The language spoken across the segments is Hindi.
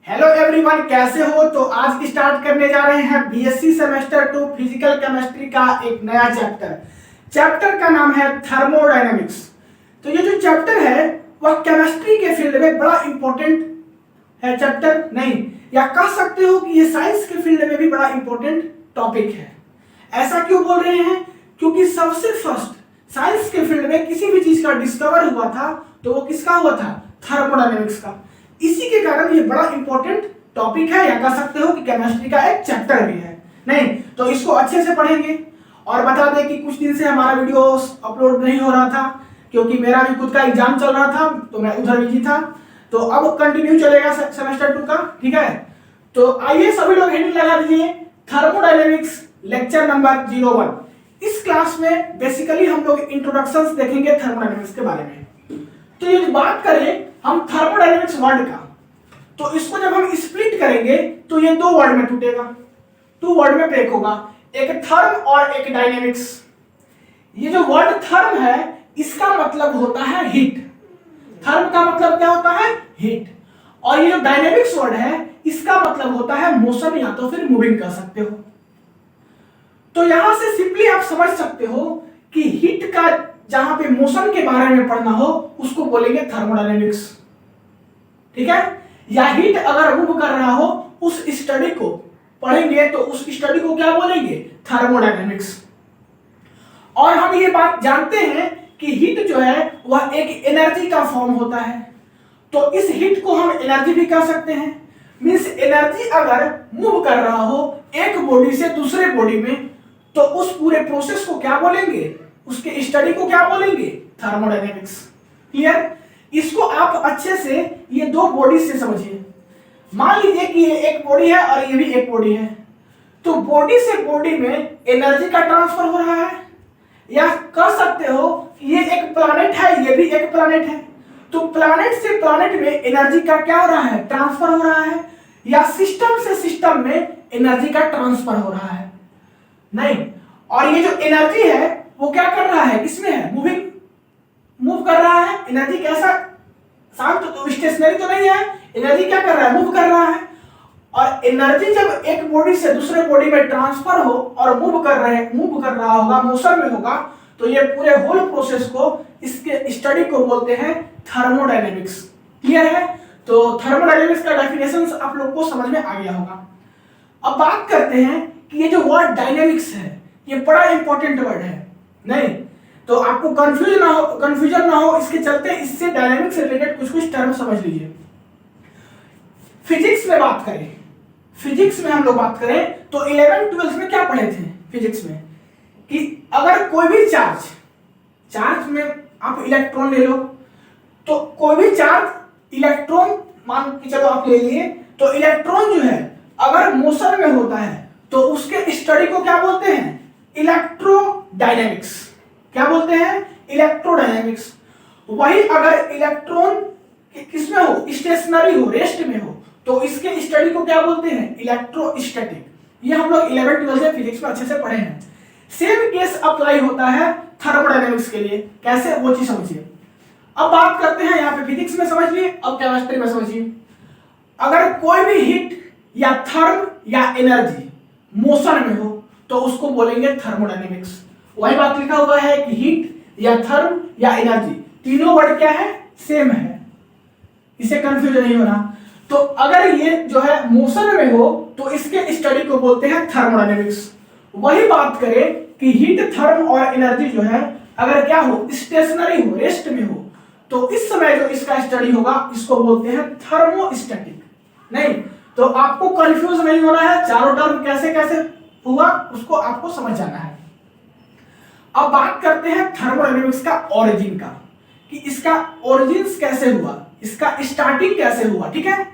हेलो एवरीवन, कैसे हो? तो आज स्टार्ट करने जा रहे हैं बीएससी सेमेस्टर 2 फिजिकल केमिस्ट्री का एक नया चैप्टर का नाम है थर्मोडायनेमिक्स। तो ये जो चैप्टर है वह केमिस्ट्री के फील्ड में बड़ा इंपॉर्टेंट है चैप्टर, नहीं या कह सकते हो कि ये साइंस के फील्ड में भी बड़ा इंपॉर्टेंट टॉपिक है। ऐसा क्यों बोल रहे हैं? क्योंकि सबसे फर्स्ट साइंस के फील्ड में किसी भी चीज का डिस्कवर हुआ था तो वो किसका हुआ था? थर्मोडायनेमिक्स का। इसी के कारण ये बड़ा इंपॉर्टेंट टॉपिक है, या कह सकते हो कि केमिस्ट्री का एक चैप्टर भी है। नहीं तो इसको अच्छे से पढ़ेंगे। और बता दें कि कुछ दिन से हमारा वीडियो अपलोड नहीं हो रहा था क्योंकि मेरा भी खुद का एग्जाम चल रहा था, तो मैं उधर बिजी था। तो अब कंटिन्यू चलेगा सेमेस्टर 2 का, ठीक है। तो आइए सभी लोग हेडिंग लगा दीजिए, थर्मोडायनेमिक्स लेक्चर नंबर 01। इस क्लास में बेसिकली हम लोग इंट्रोडक्शंस देखेंगे थर्मोडायनेमिक्स के बारे में। तो ये बात करें हम थर्मोडायनेमिक्स वर्ड का, तो इसको जब हम स्प्लिट करेंगे तो ये दो वर्ड में टूटेगा, 2 वर्ड में ब्रेक होगा, एक थर्म और एक डायनेमिक्स। ये जो वर्ड थर्म है इसका मतलब होता है हीट। थर्म का मतलब क्या होता है? हीट। और ये जो डायनेमिक्स वर्ड है इसका मतलब होता है मोशन, या तो फिर मूविंग कह सकते हो। तो यहां से सिंपली आप समझ सकते हो कि हीट का जहां पे मोशन के बारे में पढ़ना हो उसको बोलेंगे थर्मोडायनेमिक्स, ठीक है। या हीट अगर मूव कर रहा हो उस स्टडी को पढ़ेंगे तो उस स्टडी को क्या बोलेंगे? थर्मोडायनेमिक्स। और हम ये बात जानते हैं कि हीट जो है वह एक एनर्जी का फॉर्म होता है, तो इस हीट को हम एनर्जी भी कह सकते हैं। मींस एनर्जी अगर मूव कर रहा हो एक बॉडी से दूसरे बॉडी में तो उस पूरे प्रोसेस को क्या बोलेंगे? उसके स्टडी को क्या बोलेंगे? थर्मोडायनेमिक्स। क्लियर? इसको आप अच्छे से ये दो बॉडी से समझिए। मान लीजिए कि ये एक बॉडी है और ये भी एक बॉडी है, तो बॉडी से बॉडी में एनर्जी का ट्रांसफर हो रहा है, या कह सकते हो कि ये एक प्लैनेट है, ये भी एक प्लैनेट है, तो प्लैनेट से प्लैनेट में एनर्जी का क्या हो रहा है? ट्रांसफर हो रहा है। या सिस्टम से सिस्टम में एनर्जी का ट्रांसफर हो रहा है, नहीं। और ये जो एनर्जी है वो क्या कर रहा है? किसमें है? मूव कर रहा है। एनर्जी कैसा? शांत तो स्टेशनरी तो नहीं है, एनर्जी क्या कर रहा है? मूव कर रहा है। और एनर्जी जब एक बॉडी से दूसरे बॉडी में ट्रांसफर हो और मूव कर रहा होगा, मोशन में होगा, तो ये पूरे होल प्रोसेस को, इसके स्टडी को बोलते हैं थर्मोडायनेमिक्स। क्लियर है? तो थर्मोडायनेमिक्स का डेफिनेशन आप लोग को समझ में आ गया होगा। अब बात करते हैं कि ये जो वर्ड डायनेमिक्स है ये बड़ा इंपॉर्टेंट वर्ड है, नहीं तो आपको कंफ्यूजन ना हो इसके चलते इससे डायनेमिक्स से रिलेटेड कुछ टर्म समझ लीजिए। फिजिक्स में बात करें, फिजिक्स में हम लोग बात करें तो 11th-12th में क्या पढ़े थे फिजिक्स में? कि अगर कोई भी चार्ज में आप इलेक्ट्रॉन ले लो, तो कोई भी चार्ज इलेक्ट्रॉन मान के चलो आप ले लिए, तो इलेक्ट्रॉन जो है अगर मोशन में होता है तो उसके स्टडी को क्या बोलते हैं? इलेक्ट्रोडायनेमिक्स। क्या बोलते हैं? इलेक्ट्रोडायनेमिक्स। वही अगर इलेक्ट्रॉन किसमें हो? स्टेशनरी हो, रेस्ट में हो, तो इसके स्टडी को क्या बोलते हैं? इलेक्ट्रोस्टैटिक। ये हम लोग 11th-12th में फिजिक्स में अच्छे से पढ़े हैं। सेम केस अप्लाई होता है थर्मोडायनेमिक्स के लिए। कैसे? वो चीज समझिए। अब बात करते हैं, यहाँ पे फिजिक्स में समझ लिए, अब केमिस्ट्री में समझिए। अगर कोई भी हीट या थर्म या एनर्जी मोशन में हो तो उसको बोलेंगे थर्मोडायनेमिक्स। वही बात लिखा हुआ है कि हीट या थर्म या एनर्जी तीनों वर्ड क्या है? सेम है, इसे कंफ्यूजन नहीं होना। तो अगर ये जो है मोशन में हो तो इसके स्टडी को बोलते हैं थर्मोडायनेमिक्स। वही बात करें कि हीट, थर्म और एनर्जी जो है अगर क्या हो? स्टेशनरी हो, रेस्ट में हो, तो इस समय जो इसका स्टडी होगा इसको बोलते हैं थर्मोस्टैटिक। नहीं तो आपको कंफ्यूज नहीं होना है, चारों टर्म कैसे कैसे हुआ उसको आपको समझ जाना है। अब बात करते हैं थर्मोडायनेमिक्स का ओरिजिन का, कि इसका ओरिजिन्स कैसे हुआ, इसका स्टार्टिंग कैसे हुआ, ठीक है।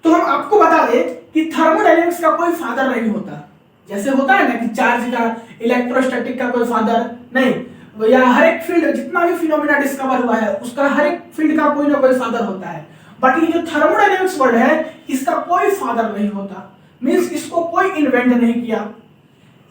तो हम आपको बता दें कि थर्मोडायनेमिक्स का कोई फादर नहीं होता। जैसे होता है ना कि चार्ज का, इलेक्ट्रोस्टैटिक का कोई फादर नहीं, या हर एक फील्ड जितना भी फिनोमेना डिस्कवर हुआ है उसका हर एक फील्ड का कोई ना कोई फादर होता है। बट ये जो थर्मोडायनेमिक्स वर्ड है इसका कोई फादर नहीं होता। मींस इसको कोई इन्वेंट नहीं किया,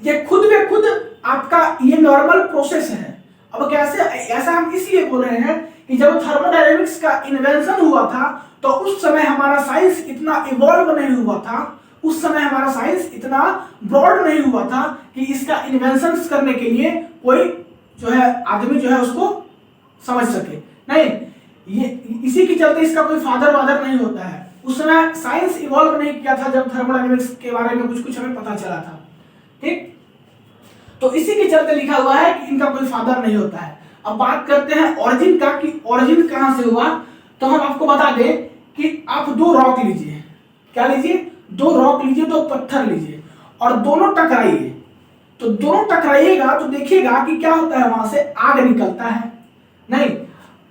ये खुद में खुद आपका ये नॉर्मल प्रोसेस है। अब कैसे? ऐसा हम इसलिए बोल रहे हैं कि कि जब थर्मोडायनेमिक्स का इन्वेंशन हुआ था तो उस समय हमारा साइंस इतना इवॉल्व नहीं हुआ था, उस समय हमारा साइंस इतना ब्रॉड नहीं हुआ था कि इसका इन्वेंशन करने के लिए कोई जो है आदमी जो है उसको समझ सके। नहीं, ये इसी के चलते इसका कोई फादर वादर नहीं होता है। उस समय साइंस इवॉल्व नहीं किया था जब थर्मोडायनेमिक्स के बारे में कुछ कुछ हमें पता चला था। ठीक, तो इसी के चलते लिखा हुआ है कि इनका कोई फादर नहीं होता है। अब बात करते हैं ओरिजिन का कि ओरिजिन कहां से हुआ। तो हम आपको बता दें कि आप दो रॉक लीजिए, क्या लीजिए, दो रॉक लीजिए, दो पत्थर लीजिए और दोनों टकराइए। तो दोनों टकराइएगा तो देखिएगा कि क्या होता है, वहां से आग निकलता है। नहीं,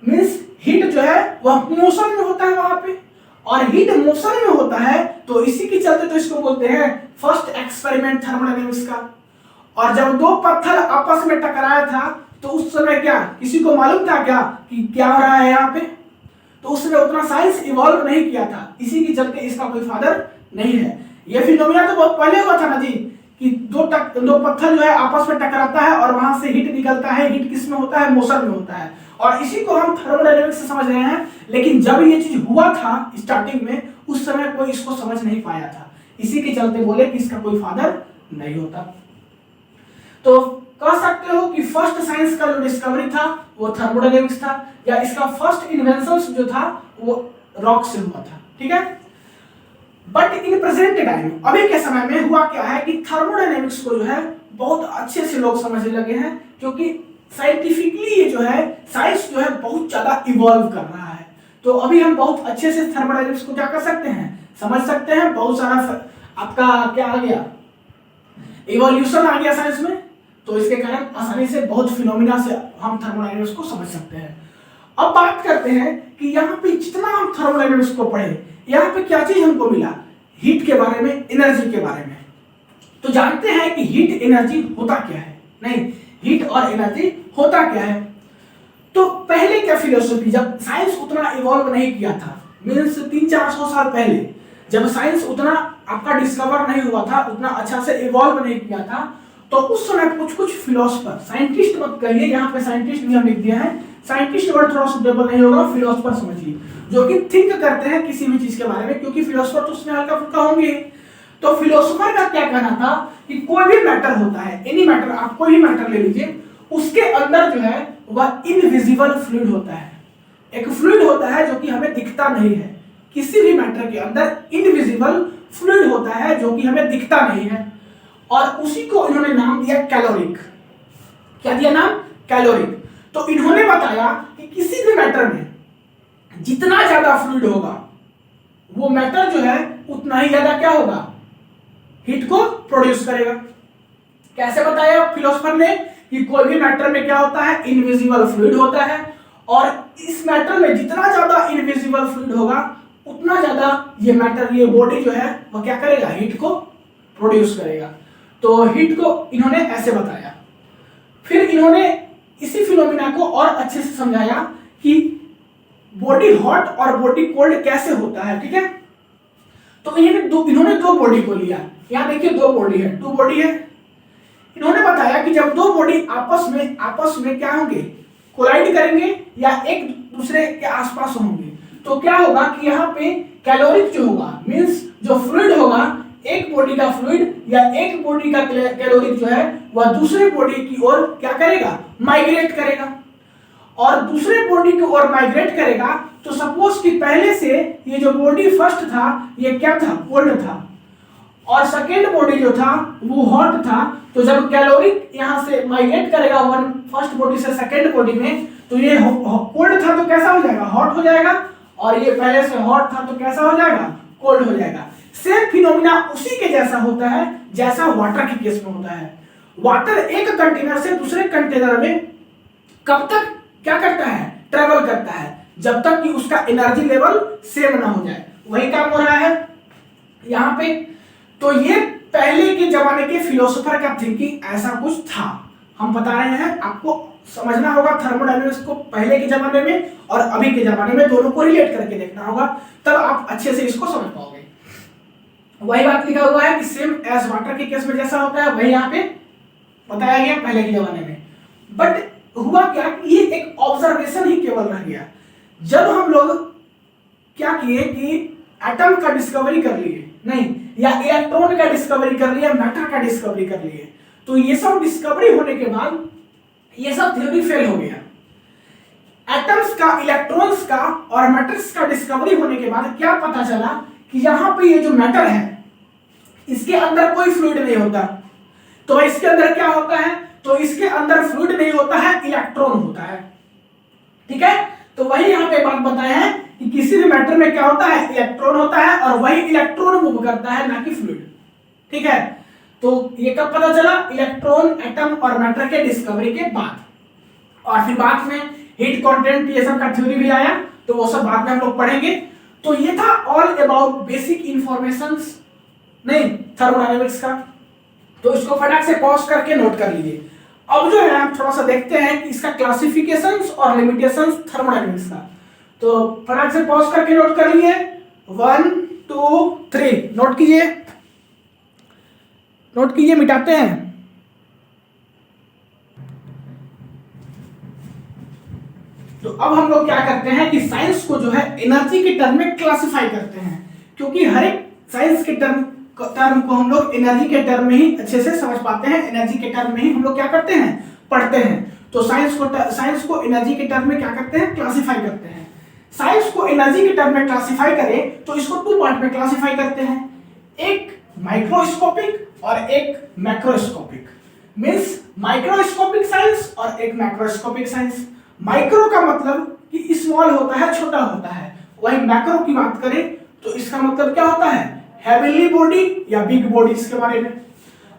मींस हीट जो है वह मोशन में होता है वहां पे, और हीट मोशन में होता है तो इसी के चलते तो इसको बोलते हैं फर्स्ट एक्सपेरिमेंट थर्मोडायनेमिक्स का। और जब दो पत्थर आपस में टकराया था तो उस समय क्या किसी को मालूम था क्या कि क्या हो रहा है यहाँ पे? तो उस समय उतना साइंस इवॉल्व नहीं किया था, इसी के चलते इसका कोई फादर नहीं है। ये फिनोमिना तो बहुत पहले हुआ था ना जी, कि दो पत्थर जो है आपस में टकराता है और वहां से हीट निकलता है। हीट किस में होता है, मोशन में होता है, और इसी को हम थर्मोडायनेमिक्स से समझ रहे हैं। लेकिन जब ये चीज हुआ था स्टार्टिंग में, उस समय कोई इसको समझ नहीं पाया था, इसी के चलते बोले कि इसका कोई फादर नहीं होता। तो कह सकते हो कि फर्स्ट साइंस का जो डिस्कवरी था वो थर्मोडायनेमिक्स था, या इसका फर्स्ट इन्वेंशन जो था वो रॉक से हुआ था। ठीक है, बट इन प्रेजेंट टाइम, अभी के समय में हुआ क्या है कि थर्मोडायनेमिक्स को जो है बहुत अच्छे से लोग समझने लगे हैं, क्योंकि साइंटिफिकली ये जो है साइंस जो है बहुत ज्यादा इवॉल्व कर रहा है। तो अभी हम बहुत अच्छे से थर्मोडायनेमिक्स को क्या कर सकते हैं, समझ सकते हैं। बहुत सारा आपका क्या आ गया, इवोल्यूशन आ गया साइंस में, तो इसके कारण आसानी से बहुत फिनोमिना से हम थर्मोडायनेमिक्स को समझ सकते हैं। अब बात करते हैं कि यहाँ पे जितना हम थर्मोडायनेमिक्स को पढ़े, यहाँ पे क्या चीज हमको मिला, हीट के बारे में, एनर्जी के बारे में। तो जानते हैं कि हीट एनर्जी होता क्या है, नहीं, हीट और एनर्जी होता क्या है। तो पहले क्या फिलोसफी, जब साइंस उतना इवॉल्व नहीं किया था, मीन्स 300-400 साल पहले, जब साइंस उतना आपका डिस्कवर नहीं हुआ था, उतना अच्छा से इवॉल्व नहीं किया था, तो उस समय कुछ कुछ फिलोसफर, साइंटिस्ट मत कहिए, यहाँ पे साइंटिस्ट भी हम लिख दिया है, साइंटिस्ट वर्ड थोड़ा सुटेबल नहीं होगा, फिलोसफर समझिए, जो कि थिंक करते हैं किसी भी चीज के बारे में, क्योंकि फिलोसफर तो उसमें हल्का फुल्का होंगे। तो फिलोसफर का क्या कहना था कि कोई भी मैटर होता है, एनी मैटर, आप कोई भी मैटर ले लीजिए, उसके अंदर जो है वह इनविजिबल फ्लूइड होता है। एक फ्लूइड होता है जो कि हमें दिखता नहीं है, किसी भी मैटर के अंदर इनविजिबल फ्लूइड होता है जो कि हमें दिखता नहीं है, और उसी को इन्होंने नाम दिया कैलोरिक। क्या दिया नाम, कैलोरिक। तो इन्होंने बताया कि किसी भी मैटर में जितना ज्यादा फ्लूइड होगा वो मैटर जो है उतना ही ज्यादा क्या होगा, हीट को प्रोड्यूस करेगा। कैसे बताया फिलोसफर ने कि कोई भी मैटर में क्या होता है, इनविजिबल फ्लूइड होता है, और इस मैटर में जितना ज्यादा इनविजिबल फ्लूइड होगा उतना ज्यादा ये मैटर, ये बॉडी जो है वो क्या करेगा, हीट को प्रोड्यूस करेगा। तो हीट को इन्होंने ऐसे बताया। फिर इन्होंने इसी फिनोमिना को और अच्छे से समझाया कि बॉडी हॉट और बॉडी कोल्ड कैसे होता है। ठीक है, तो इन्होंने दो बॉडी को लिया, यहाँ देखिए दो बॉडी है, टू बॉडी है। इन्होंने बताया कि जब दो बॉडी आपस में क्या होंगे, कोलाइड करेंगे या एक दूसरे के आसपास होंगे, तो क्या होगा कि यहाँ पे कैलोरिक जो होगा, मींस जो फ्लूइड होगा, एक बॉडी का फ्लूइड या एक बॉडी का कैलोरिक जो है वह दूसरे बॉडी की ओर क्या करेगा, माइग्रेट करेगा, और दूसरे बॉडी की ओर माइग्रेट करेगा। तो सपोज कि पहले से ये जो बॉडी फर्स्ट था ये क्या था, कोल्ड था, और सेकेंड बॉडी जो था वो हॉट था। तो जब कैलोरिक यहाँ से माइग्रेट करेगा वन फर्स्ट बॉडी से सेकेंड बॉडी में, तो ये कोल्ड था तो कैसा हो जाएगा, हॉट हो जाएगा, और ये पहले से हॉट था तो कैसा हो जाएगा, कोल्ड हो जाएगा। सेम फिनोमिना उसी के जैसा होता है जैसा वाटर के केस में होता है। वाटर एक कंटेनर से दूसरे कंटेनर में कब तक क्या करता है, ट्रेवल करता है, जब तक कि उसका एनर्जी लेवल सेम ना हो जाए। वही काम हो रहा है यहाँ पे। तो ये पहले के जमाने के फिलोसोफर का थिंकिंग ऐसा कुछ था, हम बता रहे हैं, आपको समझना होगा थर्मोडायनेमिक्स को पहले के जमाने में और अभी के जमाने में, दोनों को रिलेट करके देखना होगा, तब आप अच्छे से इसको समझ पाओगे। वही बात लिखा हुआ है कि सेम एज वाटर के केस में जैसा होता है वही यहाँ पे बताया गया पहले के जमाने में। बट हुआ क्या कि ये एक ऑब्जर्वेशन ही केवल रह गया। जब हम लोग क्या किए कि एटम का डिस्कवरी कर लिए, नहीं, या इलेक्ट्रॉन का डिस्कवरी कर लिया, मैटर का डिस्कवरी कर लिए, तो ये सब डिस्कवरी होने के बाद ये सब थ्योरी फेल हो गया। एटम्स का, इलेक्ट्रॉन्स का और मैटर्स का डिस्कवरी होने के बाद क्या पता चला कि यहाँ पे ये जो मैटर है इसके अंदर कोई फ्लूइड नहीं होता। तो इसके अंदर क्या होता है? तो इसके अंदर फ्लूइड नहीं होता है, इलेक्ट्रॉन होता है। ठीक है, तो वही यहाँ पे बात बताया है कि किसी भी मैटर में क्या होता है? इलेक्ट्रॉन होता है और वही इलेक्ट्रॉन मूव करता है, ना कि फ्लूइड। ठीक है, तो ये कब पता चला? इलेक्ट्रॉन, एटम और मैटर के डिस्कवरी के बाद। और फिर बाद में हीट कंटेंट ये सब का थ्योरी भी आया, तो वो सब बाद में हम लोग पढ़ेंगे। तो ये था ऑल अबाउट बेसिक इंफॉर्मेशंस, नहीं, थर्मोडायनेमिक्स का। तो इसको फटाक से पॉज करके नोट कर लीजिए। अब जो है हम थोड़ा सा देखते हैं कि इसका क्लासिफिकेशंस और लिमिटेशंस थर्मोडायनेमिक्स का। तो फटाक से पॉज करके नोट कर लिए। 1 2 3 नोट कीजिए, नोट कीजिए, मिटाते हैं। तो अब हम लोग क्या करते हैं कि साइंस को जो है एनर्जी के टर्म में क्लासिफाई करते हैं, क्योंकि हर एक साइंस के टर्म को हम लोग एनर्जी के टर्म में ही अच्छे से समझ पाते हैं। एनर्जी के टर्म में ही हम लोग क्या करते हैं? पढ़ते हैं। तो साइंस को एनर्जी के टर्म में क्या करते हैं? क्लासिफाई करते हैं। साइंस को एनर्जी के टर्म में क्लासिफाई करें तो इसको 2 पार्ट में क्लासिफाई करते हैं, एक माइक्रोस्कोपिक और एक मैक्रोस्कोपिक। मींस माइक्रोस्कोपिक साइंस और एक मैक्रोस्कोपिक साइंस। माइक्रो का मतलब कि स्मॉल होता है, छोटा होता है। वही मैक्रो की बात करें तो इसका मतलब क्या होता है? हेवनली बॉडी या बिग बॉडी, इसके बारे में।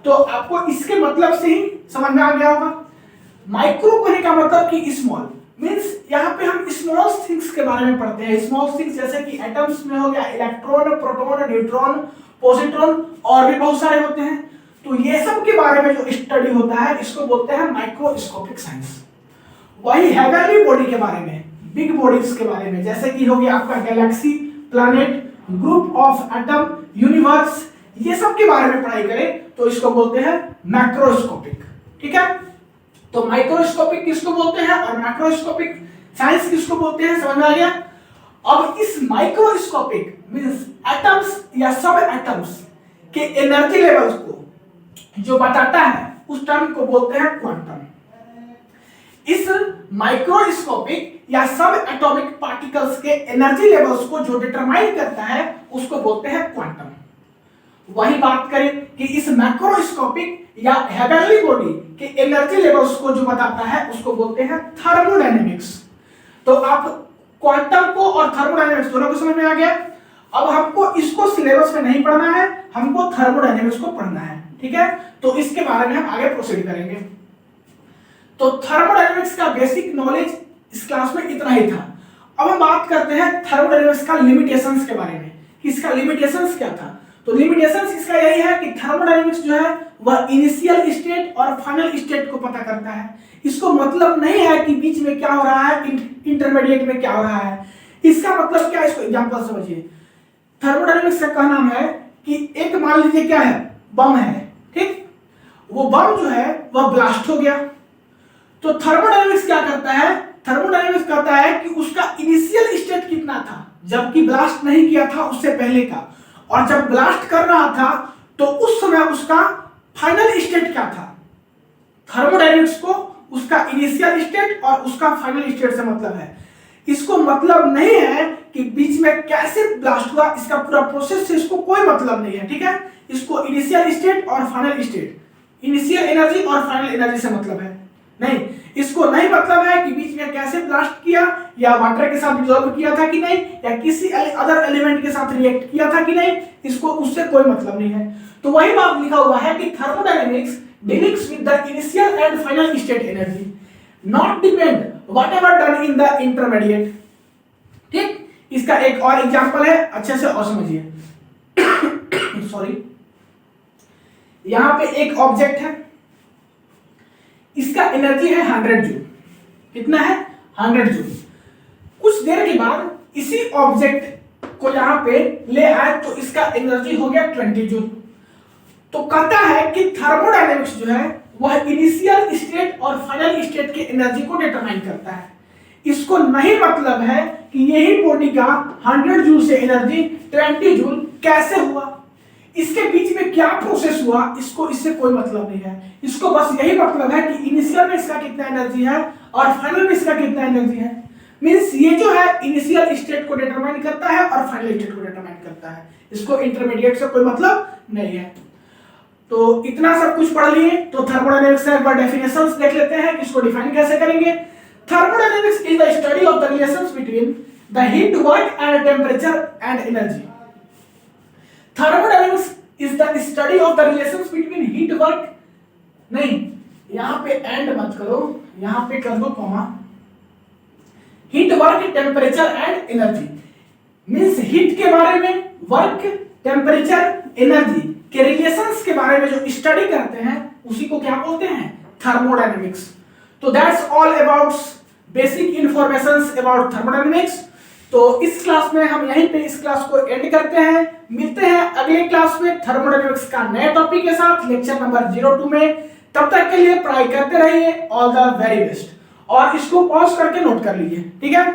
तो आपको इसके मतलब से ही समझ में आ गया होगा। माइक्रो कहने का मतलब कि स्मॉल, मींस यहाँ पे हम स्मॉल थिंग्स के बारे में पढ़ते हैं। स्मॉल थिंग्स जैसे कि एटम्स में हो गया इलेक्ट्रॉन, प्रोटॉन, न्यूट्रॉन, पॉजिट्रॉन और भी बहुत सारे होते हैं। तो ये सब के बारे में जो स्टडी होता है इसको बोलते हैं माइक्रोस्कोपिक साइंस। वही हेवनली बॉडी के बारे में, बिग बॉडीज के बारे में, जैसे कि हो गया आपका Galaxy, planet, group of atom, universe, ये सब के बारे में पढ़ाई करें तो इसको बोलते हैं मैक्रोस्कोपिक। ठीक है, तो माइक्रोस्कोपिक किसको बोलते हैं और मैक्रोस्कोपिक साइंस किसको बोलते हैं, समझ में आ गया। अब इस माइक्रोस्कोपिक मींस एटम्स या सब एटम्स के एनर्जी लेवल्स को जो बताता है उस टर्म को बोलते हैं क्वांटम। इस माइक्रोस्कोपिक या सब एटॉमिक पार्टिकल्स के एनर्जी लेवल्स को जो डिटरमाइन करता है उसको बोलते हैं क्वांटम। वही बात करें कि इस मैक्रोस्कोपिक या हेवनली बॉडी के एनर्जी लेवल्स को जो बताता है उसको बोलते हैं थर्मोडायनेमिक्स। तो आप क्वांटम को और थर्मोडायनेमिक्स दोनों को समझ में आ गया। अब हमको इसको सिलेबस में नहीं पढ़ना है, हमको थर्मोडायनेमिक्स को पढ़ना है। ठीक है, तो इसके बारे में हम आगे प्रोसीड करेंगे। तो थर्मोडायनेमिक्स का बेसिक नॉलेज इस क्लास में इतना ही था। अब हम बात करते हैं थर्मोडायनेमिक्स का लिमिटेशंस के बारे में कि इसका लिमिटेशंस क्या था। तो लिमिटेशंस इसका यही है कि थर्मोडायनेमिक्स जो है वह इनिशियल स्टेट और फाइनल स्टेट को पता करता है। इसको मतलब नहीं है कि बीच में क्या हो रहा है, इंटरमीडिएट में क्या हो रहा है। इसका मतलब क्या है, इसको एग्जांपल समझिए। थर्मोडायनेमिक्स का कहना है कि एक मान लीजिए क्या है, बम है, ठीक, वो बम जो है वह ब्लास्ट हो गया। तो थर्मोडायनेमिक्स क्या करता है, थर्मोडायनेमिक्स कहता है कि उसका इनिशियल स्टेट कितना था जबकि ब्लास्ट नहीं किया था उससे पहले का, और जब ब्लास्ट कर रहा था तो उस समय उसका फाइनल स्टेट क्या था। थर्मोडायनेमिक्स को उसका इनिशियल स्टेट और उसका फाइनल स्टेट से मतलब है। इसको मतलब नहीं है कि बीच में कैसे ब्लास्ट हुआ, इसका पूरा प्रोसेस से इसको कोई मतलब नहीं है। ठीक है, इसको इनिशियल स्टेट और फाइनल स्टेट, इनिशियल एनर्जी और फाइनल एनर्जी से मतलब है। नहीं, इसको नहीं मतलब है कि बीच में कैसे ब्लास्ट किया या वाटर के साथ डिसॉल्व किया था कि नहीं, या किसी अदर एलिमेंट के साथ रिएक्ट किया था कि नहीं, इसको उससे कोई मतलब नहीं है। तो वही बात लिखा हुआ है कि thermodynamics deals with the initial and final state energy, not depend whatever done in the intermediate. ठीक, इसका एक और एग्जांपल है, अच्छे से और समझिए। सॉरी, यहां पे एक ऑब्जेक्ट है, इसका एनर्जी है 100 जूल। कितना है? 100 जूल। कुछ देर के बाद इसी ऑब्जेक्ट को यहां पे ले आए तो इसका एनर्जी हो गया 20 जूल। तो कहता है कि थर्मोडायनेमिक्स जो है वह इनिशियल स्टेट और फाइनल स्टेट के एनर्जी को डिटरमाइन करता है। इसको नहीं मतलब है कि यही बॉडी का 100 जूल से एनर्जी 20 जूल कैसे हुआ, इसके बीच में क्या प्रोसेस हुआ, इसको इससे कोई मतलब नहीं है। इसको बस यही मतलब है कि इनिशियल में इसका कितना एनर्जी है और फाइनल में इसका कितना एनर्जी है। मींस ये जो है इनिशियल स्टेट को डिटरमाइन करता है और फाइनल स्टेट को डिटरमाइन करता है। इसको इंटरमीडिएट से कोई मतलब नहीं है। तो इतना सब कुछ पढ़ लिए, तो थर्मोडायनेमिक्स का एक बार डेफिनेशंस देख लेते हैं कि इसको डिफाइन कैसे करेंगे। Thermodynamics is the study of the relations between the heat, work and temperature and energy. Thermodynamics is the study of the relations between heat, work, नहीं, यहाँ पे एंड मत करो, यहाँ पे कर दो comma, heat, work, temperature and energy. Means heat के बारे में, वर्क, टेम्परेचर, एनर्जी के रिलेशंस के बारे में जो स्टडी करते हैं उसी को क्या बोलते हैं, थर्मोडायनेमिक्स। तो that's all about basic informations about thermodynamics. तो इस क्लास में हम यहीं पे इस क्लास को एंड करते हैं। मिलते हैं अगले क्लास में थर्मोडायनेमिक्स का नए टॉपिक के साथ, लेक्चर नंबर 02 में। तब तक के लिए पढ़ाई करते रहिए। All the very best. और इसको पॉज करके नोट कर लीजिए, ठीक है।